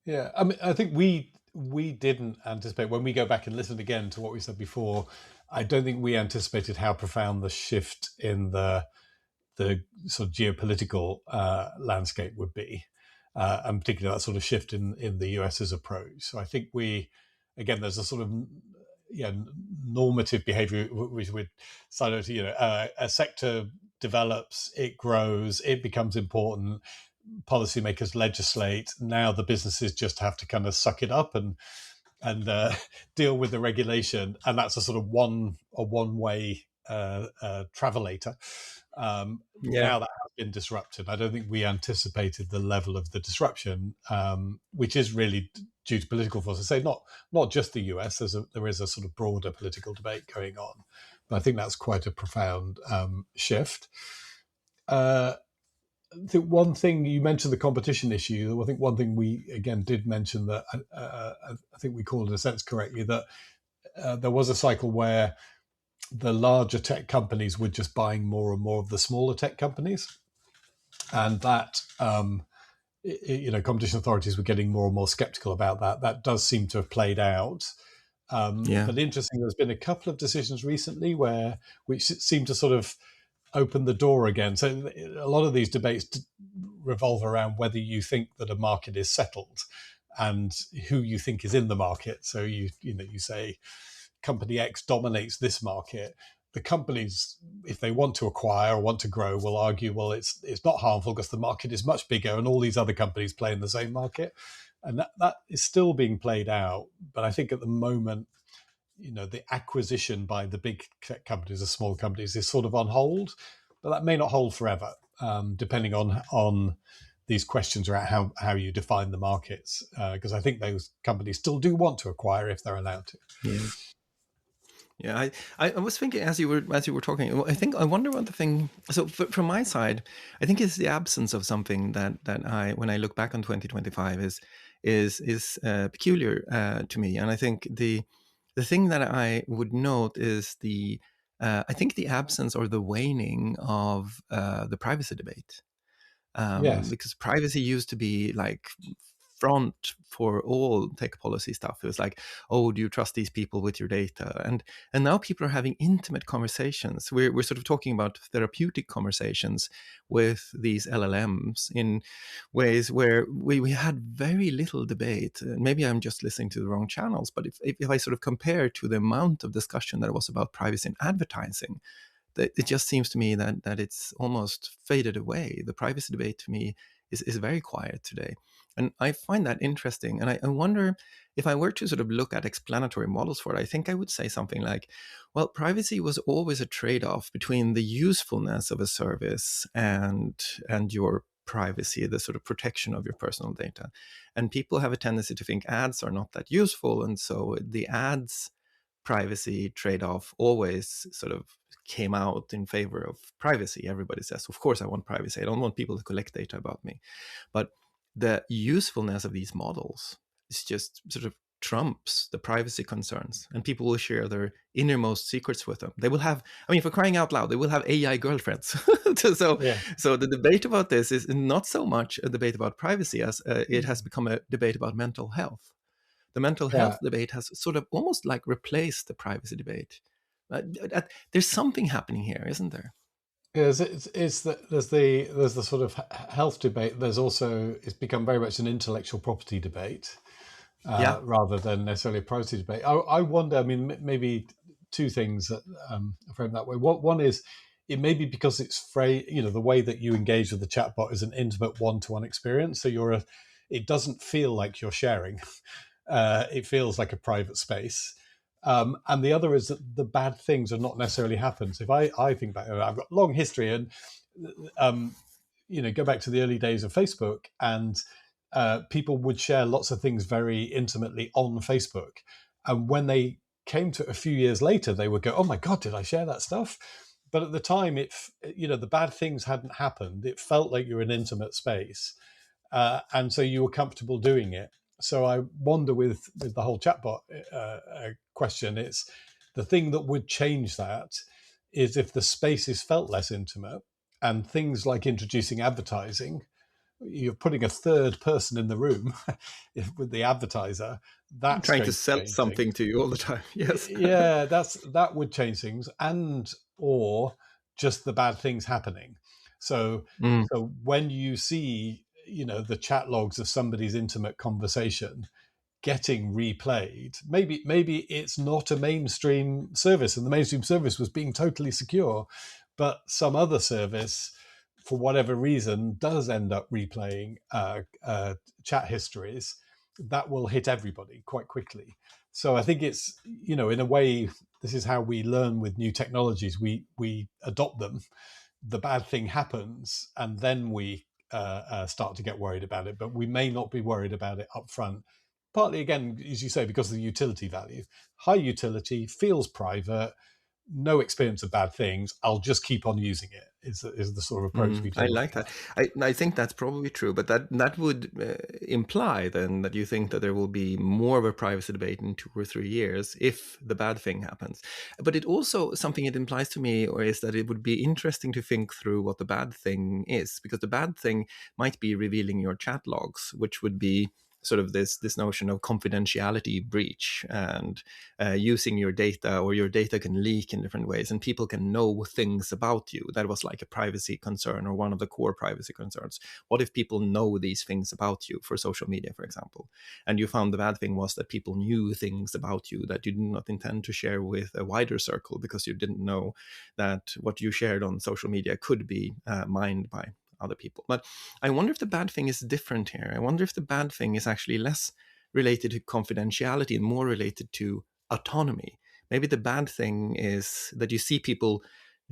Yeah, I mean, I think we didn't anticipate when we go back and listen again to what we said before. I don't think we anticipated how profound the shift in the sort of geopolitical landscape would be, and particularly that sort of shift in the US's approach. So I think again, there's a sort of normative behaviour which would side, a sector develops, it grows, it becomes important, policymakers legislate. Now the businesses just have to kind of suck it up and deal with the regulation, and that's a sort of one way travelator. Yeah. Now that has been disrupted. I don't think we anticipated the level of the disruption, which is really due to political forces. Say not just the US. There is a sort of broader political debate going on, but I think that's quite a profound shift. I think one thing you mentioned, the competition issue. I think one thing we again did mention that I think we called in a sense correctly that there was a cycle where the larger tech companies were just buying more and more of the smaller tech companies, and that competition authorities were getting more and more skeptical about that. That does seem to have played out. Yeah. But interesting, there's been a couple of decisions recently which seem to sort of open the door again. So a lot of these debates revolve around whether you think that a market is settled and who you think is in the market. So you say company X dominates this market. The companies, if they want to acquire or want to grow, will argue, well, it's not harmful because the market is much bigger and all these other companies play in the same market. And that is still being played out. But I think at the moment, the acquisition by the big companies, the small companies, is sort of on hold, but that may not hold forever, depending on these questions around how you define the markets. Because I think those companies still do want to acquire if they're allowed to. Yeah. Yeah, I was thinking as you were talking. I wonder what the thing. So from my side, I think it's the absence of something that I, when I look back on 2025, is peculiar to me. And I think the thing that I would note is I think the absence or the waning of the privacy debate, Yes. because privacy used to be like front for all tech policy stuff. It was like, oh, do you trust these people with your data? And now people are having intimate conversations. We're sort of talking about therapeutic conversations with these LLMs in ways where we had very little debate. Maybe I'm just listening to the wrong channels, but if I sort of compare to the amount of discussion that was about privacy in advertising, it just seems to me that it's almost faded away. The privacy debate to me is very quiet today. And I find that interesting. And I wonder if I were to sort of look at explanatory models for it, I think I would say something like, well, privacy was always a trade-off between the usefulness of a service and your privacy, the sort of protection of your personal data. And people have a tendency to think ads are not that useful. And so the ads privacy trade-off always sort of came out in favor of privacy. Everybody says, of course I want privacy. I don't want people to collect data about me. But the usefulness of these models is just sort of trumps the privacy concerns, and people will share their innermost secrets with them. They will have, I mean, for crying out loud, they will have AI girlfriends. so Yeah. so the debate about this is not so much a debate about privacy as it has become a debate about mental health. The mental Yeah. health debate has sort of almost like replaced the privacy debate. There's something happening here, isn't there? Yes, there's the sort of health debate. There's also, it's become very much an intellectual property debate, Yeah, rather than necessarily a privacy debate. I wonder. I mean, maybe two things that frame that way. One is, it may be because it's the way that you engage with the chatbot is an intimate one-to-one experience. So it doesn't feel like you're sharing. It feels like a private space. And the other is that the bad things are not necessarily happened. So if I think back, I've got a long history, and um, go back to the early days of Facebook, and people would share lots of things very intimately on Facebook. And when they came to a few years later, they would go, "Oh my God, did I share that stuff?" But at the time, the bad things hadn't happened. It felt like you were in an intimate space, and so you were comfortable doing it. So I wonder with the whole chatbot question, it's the thing that would change that is if the spaces felt less intimate, and things like introducing advertising you're putting a third person in the room with the advertiser, that's Trying to going to sell change things. something to you all the time. Yes. Yeah, that would change things, and or just the bad things happening. So Mm, so when you see, the chat logs of somebody's intimate conversation getting replayed, maybe it's not a mainstream service, and the mainstream service was being totally secure, but some other service, for whatever reason, does end up replaying chat histories. That will hit everybody quite quickly. So I think it's, in a way, this is how we learn with new technologies. We adopt them, the bad thing happens, and then we start to get worried about it. But we may not be worried about it up front. Partly, again, as you say, because of the utility value. High utility, feels private, no experience of bad things. I'll just keep on using it. Is the sort of approach we I generally like that. have. I think that's probably true, but that would imply then that you think that there will be more of a privacy debate in 2 or 3 years if the bad thing happens. But it also, something it implies to me, or is that it would be interesting to think through what the bad thing is, because the bad thing might be revealing your chat logs, which would be sort of this notion of confidentiality breach, and using your data, or your data can leak in different ways and people can know things about you. That was like a privacy concern, or one of the core privacy concerns. What if people know these things about you for social media, for example? And you found the bad thing was that people knew things about you that you did not intend to share with a wider circle, because you didn't know that what you shared on social media could be mined by other people. But I wonder if the bad thing is different here. I wonder if the bad thing is actually less related to confidentiality and more related to autonomy. Maybe the bad thing is that you see people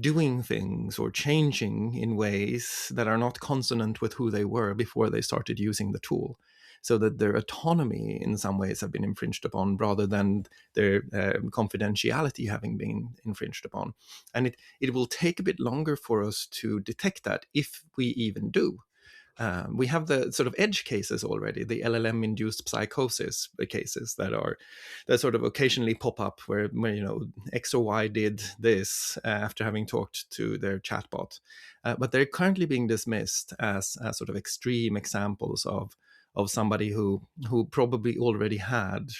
doing things or changing in ways that are not consonant with who they were before they started using the tool, so that their autonomy in some ways have been infringed upon, rather than their confidentiality having been infringed upon. And it will take a bit longer for us to detect that, if we even do. We have the sort of edge cases already, the LLM-induced psychosis cases that sort of occasionally pop up, where X or Y did this after having talked to their chatbot, but they're currently being dismissed as sort of extreme examples of somebody who probably already had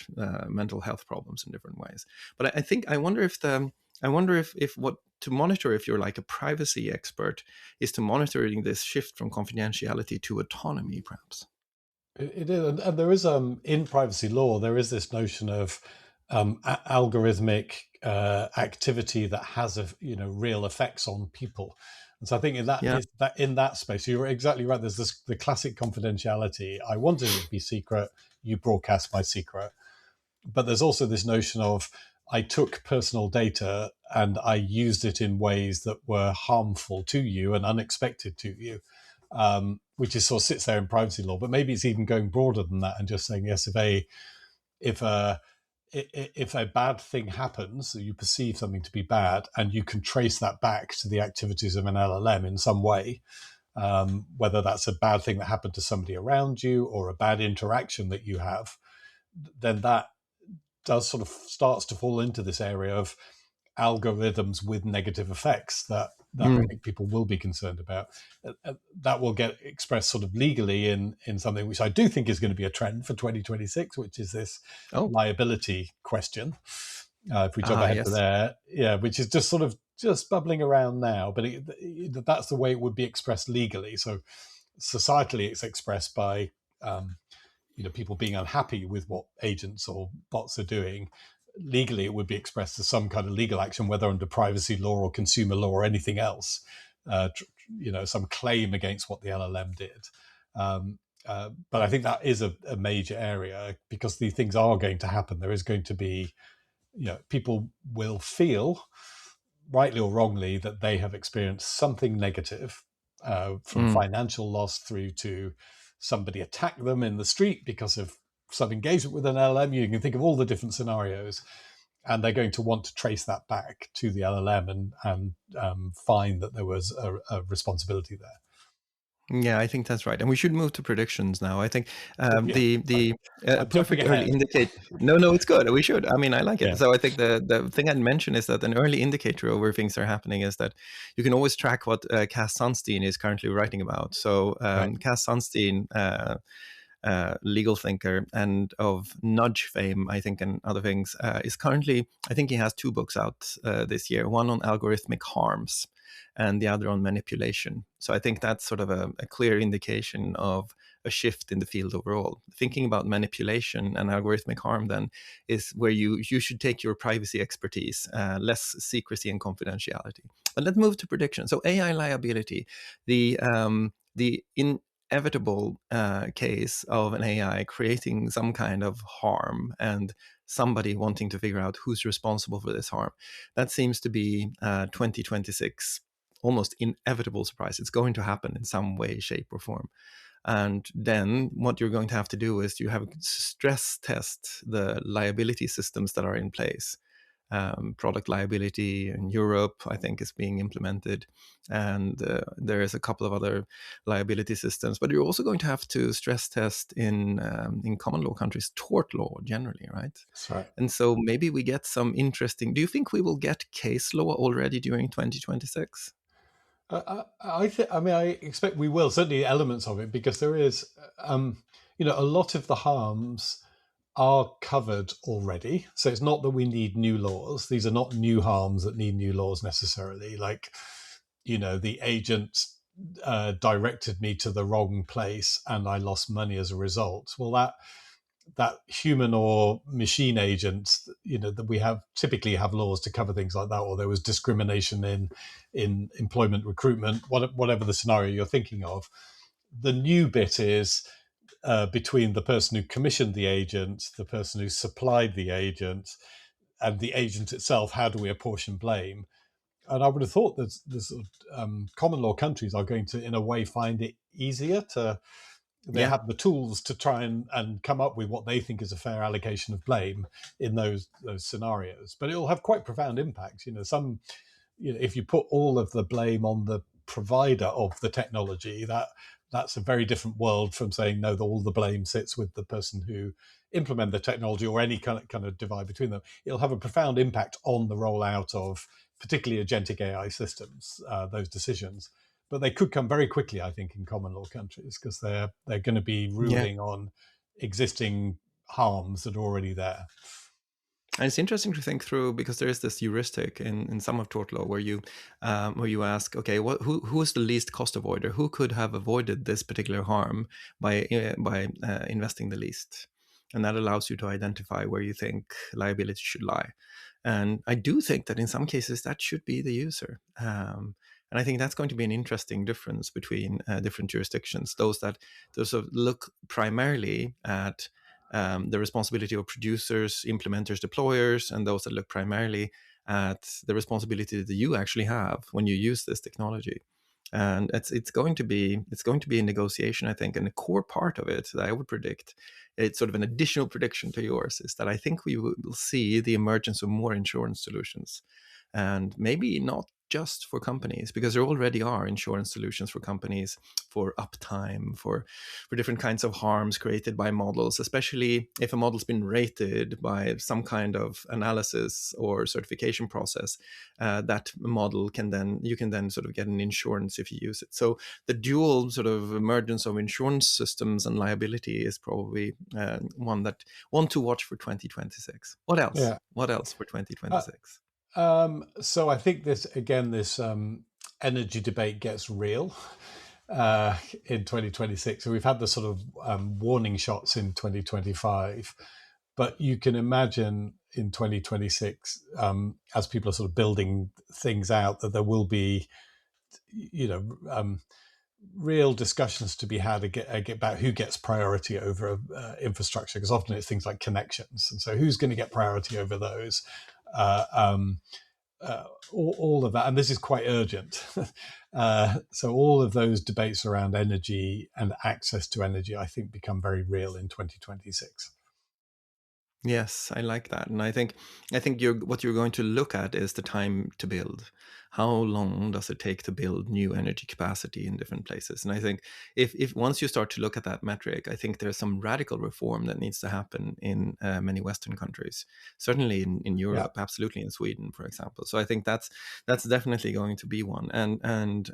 mental health problems in different ways. But I wonder if what to monitor, if you're like a privacy expert, is to monitoring this shift from confidentiality to autonomy, perhaps. It is, and there is, in privacy law, there is this notion of algorithmic activity that has real effects on people. And so I think Yeah. in that space, you're exactly right. There's the classic confidentiality. I wanted it to be secret. You broadcast my secret. But there's also this notion of, I took personal data and I used it in ways that were harmful to you and unexpected to you, which is sort of sits there in privacy law. But maybe it's even going broader than that and just saying, yes, if a if a bad thing happens, so you perceive something to be bad, and you can trace that back to the activities of an LLM in some way, whether that's a bad thing that happened to somebody around you or a bad interaction that you have, then that does sort of starts to fall into this area of algorithms with negative effects that I Mm. think people will be concerned about. That will get expressed sort of legally in something which I do think is going to be a trend for 2026, which is this Oh. liability question. If we jump ahead to Yes. there, yeah, which is just sort of just bubbling around now, but that's the way it would be expressed legally. So societally, it's expressed by people being unhappy with what agents or bots are doing. Legally, it would be expressed as some kind of legal action, whether under privacy law or consumer law or anything else. Some claim against what the LLM did. But I think that is a major area, because these things are going to happen. There is going to be, people will feel, rightly or wrongly, that they have experienced something negative, from Mm. financial loss through to somebody attacked them in the street because of some engagement with an LLM. You can think of all the different scenarios, and they're going to want to trace that back to the LLM and find that there was a responsibility there. Yeah, I think that's right, and we should move to predictions now. I think Yeah, the I'm jumping perfect early ahead. indicator. No, no, it's good. We should. I mean, I like it. Yeah, So I think the thing I'd mention is that an early indicator of where things are happening is that you can always track what Cass Sunstein is currently writing about. So right. Cass Sunstein, legal thinker and of nudge fame, I think, and other things, is currently, I think he has 2 books out this year, one on algorithmic harms and the other on manipulation. So I think that's sort of a clear indication of a shift in the field overall. Thinking about manipulation and algorithmic harm then is where you should take your privacy expertise, less secrecy and confidentiality. But let's move to prediction. So AI liability, the inevitable case of an AI creating some kind of harm and somebody wanting to figure out who's responsible for this harm. That seems to be 2026 almost inevitable surprise. It's going to happen in some way, shape, or form. And then what you're going to have to do is you have to stress test the liability systems that are in place. Product liability in Europe, I think, is being implemented, and there is a couple of other liability systems. But you're also going to have to stress test in common law countries tort law generally, right? That's right. And so maybe we get some interesting. Do you think we will get case law already during 2026? I mean, I expect we will, certainly elements of it, because there is, a lot of the harms are covered already. So it's not that we need new laws. These are not new harms that need new laws necessarily. Like, the agent directed me to the wrong place and I lost money as a result. Well, that human or machine agents, that we typically have laws to cover things like that, or there was discrimination in employment recruitment, whatever the scenario you're thinking of. The new bit is between the person who commissioned the agent, the person who supplied the agent, and the agent itself. How do we apportion blame? And I would have thought that the sort of, common law countries are going to, in a way, find it easier to. They Yeah, have the tools to try and come up with what they think is a fair allocation of blame in those scenarios. But it will have quite profound impacts. If you put all of the blame on the provider of the technology, that's a very different world from saying no, all the blame sits with the person who implemented the technology, or any kind of divide between them. It'll have a profound impact on the rollout of particularly agentic AI systems, those decisions. But they could come very quickly, I think, in common law countries, because they're going to be yeah. ruling on existing harms that are already there. And it's interesting to think through because there is this heuristic in some of tort law where you ask, okay, who is the least cost avoider? Who could have avoided this particular harm by investing the least? And that allows you to identify where you think liability should lie. And I do think that in some cases that should be the user. And I think that's going to be an interesting difference between different jurisdictions. Those sort of look primarily at the responsibility of producers, implementers, deployers, and those that look primarily at the responsibility that you actually have when you use this technology. And it's going to be a negotiation, I think, and a core part of it that I would predict. It's sort of an additional prediction to yours is that I think we will see the emergence of more insurance solutions, and maybe not just for companies, because there already are insurance solutions for companies for uptime, for different kinds of harms created by models, especially if a model's been rated by some kind of analysis or certification process. That model you can then sort of get an insurance if you use it. So the dual sort of emergence of insurance systems and liability is probably one to watch for 2026. What else? Yeah. What else for Uh, 2026? so I think this energy debate gets real in 2026. So we've had the sort of warning shots in 2025, but you can imagine in 2026, as people are sort of building things out, that there will be, real discussions to be had about who gets priority over infrastructure, because often it's things like connections, and so who's going to get priority over those. Uh, um, all of that, and this is quite urgent. So all of those debates around energy and access to energy, I think, become very real in 2026. Yes, I like that, and I think what you're going to look at is the time to build. How long does it take to build new energy capacity in different places? And I think if once you start to look at that metric, I think there's some radical reform that needs to happen in many Western countries, certainly in Yeah. Europe, absolutely in Sweden, for example. So I think that's definitely going to be one, and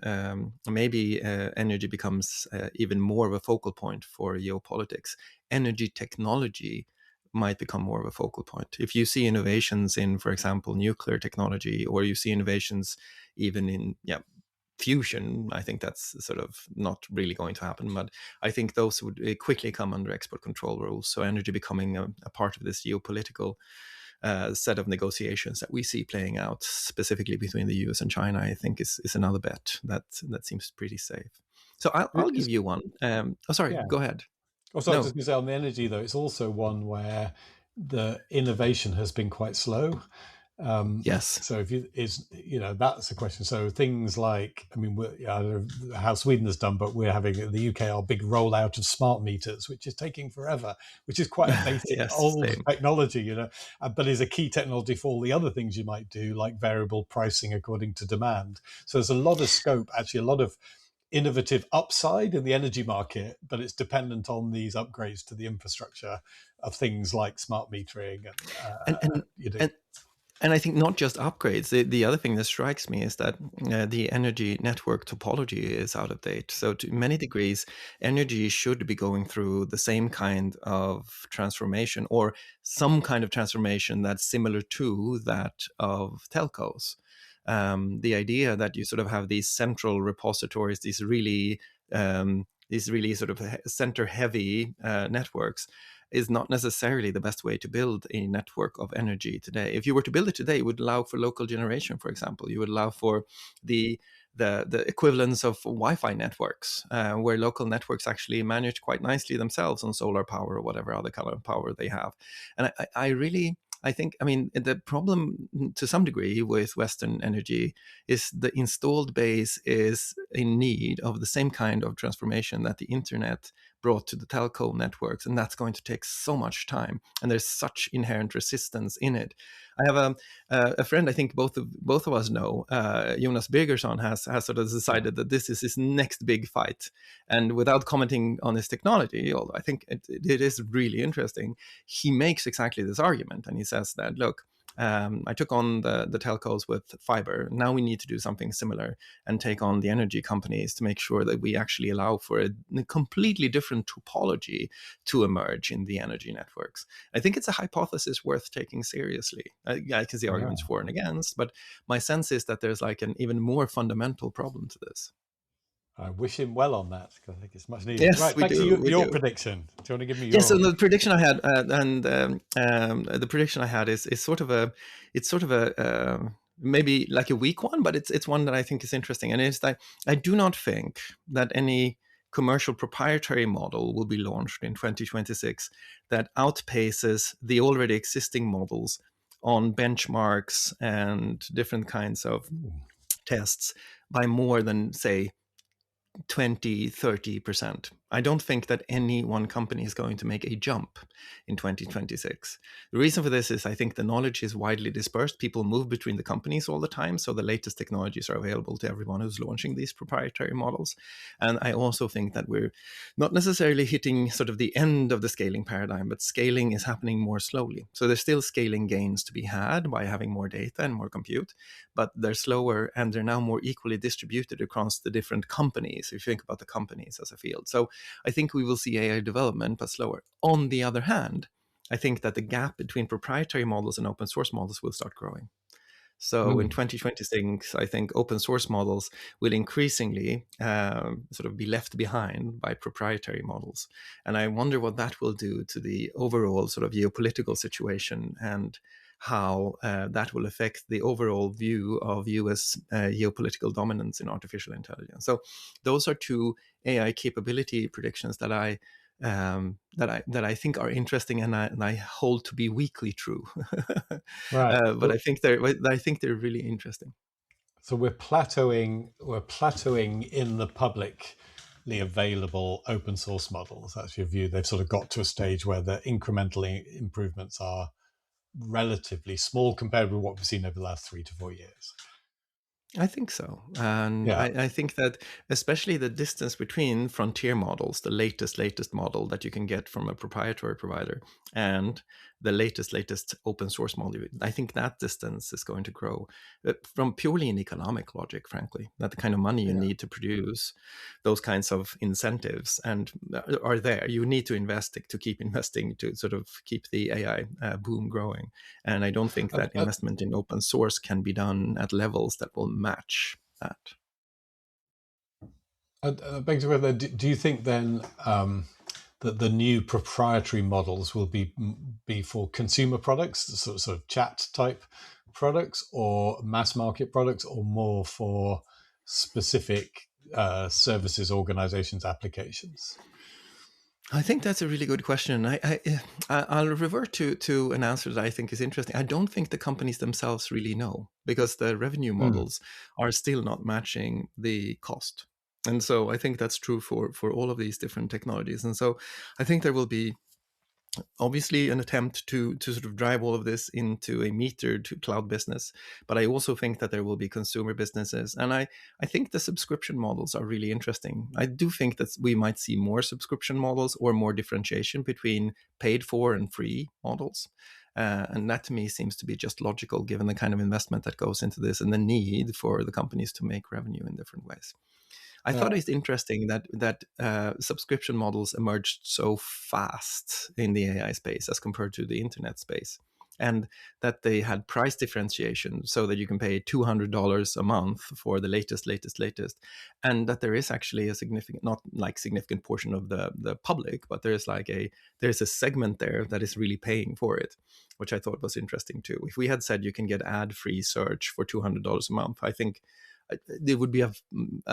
maybe energy becomes even more of a focal point for geopolitics. Energy technology might become more of a focal point. If you see innovations in, for example, nuclear technology, or you see innovations even in fusion, I think that's sort of not really going to happen. But I think those would quickly come under export control rules. So energy becoming a part of this geopolitical set of negotiations that we see playing out specifically between the US and China, I think is another bet that seems pretty safe. So I'll give It's, you one. Oh, sorry, yeah. go ahead. Also, I was just No. going to say on the energy, though, it's also one where the innovation has been quite slow. Yes. So if you is that's the question. So things like, I mean, I don't know how Sweden has done, but we're having in the UK our big rollout of smart meters, which is taking forever, which is quite a basic Yes, old same. technology, but is a key technology for all the other things you might do, like variable pricing according to demand. So there's a lot of scope, actually, a lot of innovative upside in the energy market, but it's dependent on these upgrades to the infrastructure of things like smart metering and and and and and I think not just upgrades. The other thing that strikes me is that the energy network topology is out of date. So to many degrees, energy should be going through the same kind of transformation, or some kind of transformation that's similar to that of telcos. The idea that you sort of have these central repositories, these really sort of center heavy networks, is not necessarily the best way to build a network of energy today. If you were to build it today, it would allow for local generation, for example. You would allow for the the equivalence of Wi-Fi networks, where local networks actually manage quite nicely themselves on solar power or whatever other kind of power they have. And I really, I think, I mean, the problem to some degree with Western energy is the installed base is in need of the same kind of transformation that the internet brought to the telco networks, and that's going to take so much time. And there's such inherent resistance in it. I have a friend. I think both of us know. Jonas Birgersson has sort of yeah. decided that this is his next big fight. And without commenting on his technology, although I think it is really interesting, he makes exactly this argument, and he says that, look, I took on the telcos with fiber. Now we need to do something similar and take on the energy companies to make sure that we actually allow for a completely different topology to emerge in the energy networks. I think it's a hypothesis worth taking seriously. I can see arguments Yeah. for and against, but my sense is that there's like an even more fundamental problem to this. I wish him well on that because I think it's much needed. Yes, Right, we back to do. We your do. prediction. Do you want to give me Yes, your? and the prediction I had, the prediction I had is sort of maybe like a weak one, but it's one that I think is interesting, and it's that I do not think that any commercial proprietary model will be launched in 2026 that outpaces the already existing models on benchmarks and different kinds of Ooh. tests by more than, say, 20-30%. I don't think that any one company is going to make a jump in 2026. The reason for this is I think the knowledge is widely dispersed. People move between the companies all the time, so the latest technologies are available to everyone who's launching these proprietary models. And I also think that we're not necessarily hitting sort of the end of the scaling paradigm, but scaling is happening more slowly. So there's still scaling gains to be had by having more data and more compute, but they're slower and they're now more equally distributed across the different companies, if you think about the companies as a field. So I think we will see AI development, but slower. On the other hand, I think that the gap between proprietary models and open source models will start growing. So in Mm. 2026, I think open source models will increasingly sort of be left behind by proprietary models. And I wonder what that will do to the overall sort of geopolitical situation and how that will affect the overall view of US geopolitical dominance in artificial intelligence. So those are two AI capability predictions that I think are interesting, and I hold to be weakly true. Right. But I think they're really interesting. So we're plateauing. We're plateauing in the public freely available open source models. That's your view. They've sort of got to a stage where the incremental improvements are relatively small compared with what we've seen over the last 3 to 4 years. I think so. And Yeah. I think that especially the distance between frontier models, the latest model that you can get from a proprietary provider, and the latest open source model, I think that distance is going to grow from purely an economic logic, frankly, that the kind of money you need to produce those kinds of incentives and are there. You need to invest to keep investing to sort of keep the AI boom growing. And I don't think that investment in open source can be done at levels that will match that. Begs the question, do you think then that the new proprietary models will be for consumer products, sort of chat type products, or mass market products, or more for specific services, organizations, applications? I think that's a really good question. I'll revert to an answer that I think is interesting. I don't think the companies themselves really know, because the revenue models are still not matching the cost. And so I think that's true for all of these different technologies. And so I think there will be obviously an attempt to sort of drive all of this into a metered cloud business. But I also think that there will be consumer businesses. And I think the subscription models are really interesting. I do think that we might see more subscription models or more differentiation between paid for and free models. And that to me seems to be just logical, given the kind of investment that goes into this and the need for the companies to make revenue in different ways. I thought it's interesting that subscription models emerged so fast in the AI space as compared to the internet space, and that they had price differentiation so that you can pay $200 a month for the latest, and that there is actually a significant, not like significant portion of the public, but there's a segment there that is really paying for it, which I thought was interesting too. If we had said you can get ad-free search for $200 a month, I think it would be a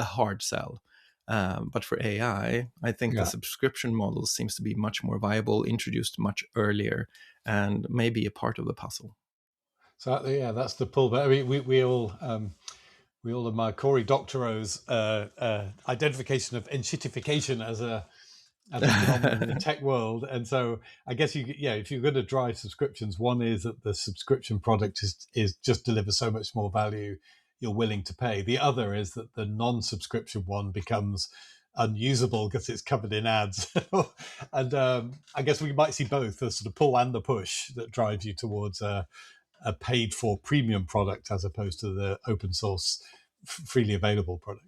hard sell. But for AI, I think the subscription model seems to be much more viable, introduced much earlier, and maybe a part of the puzzle. So that's the pull. But I mean, we all admire Cory Doctorow's identification of enshittification as a phenomenon in the tech world. And so I guess if you're going to drive subscriptions, one is that the subscription product is just delivers so much more value you're willing to pay. The other is that the non-subscription one becomes unusable because it's covered in ads. And I guess we might see both, the sort of pull and the push that drives you towards a paid for premium product as opposed to the open source freely available product.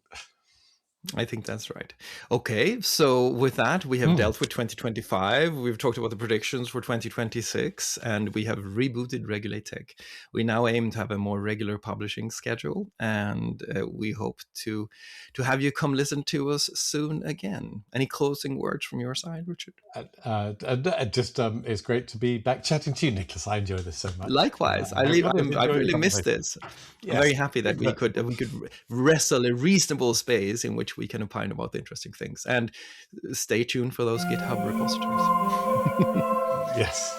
I think that's right. Okay, so with that, we have dealt with 2025. We've talked about the predictions for 2026, and we have rebooted Regulate Tech. We now aim to have a more regular publishing schedule, and we hope to have you come listen to us soon again. Any closing words from your side, Richard? It's great to be back chatting to you, Nicklas. I enjoy this so much. Likewise, I've really missed this. Yes. I'm very happy that we could wrestle a reasonable space in which we can opine about the interesting things. And stay tuned for those GitHub repositories. Yes.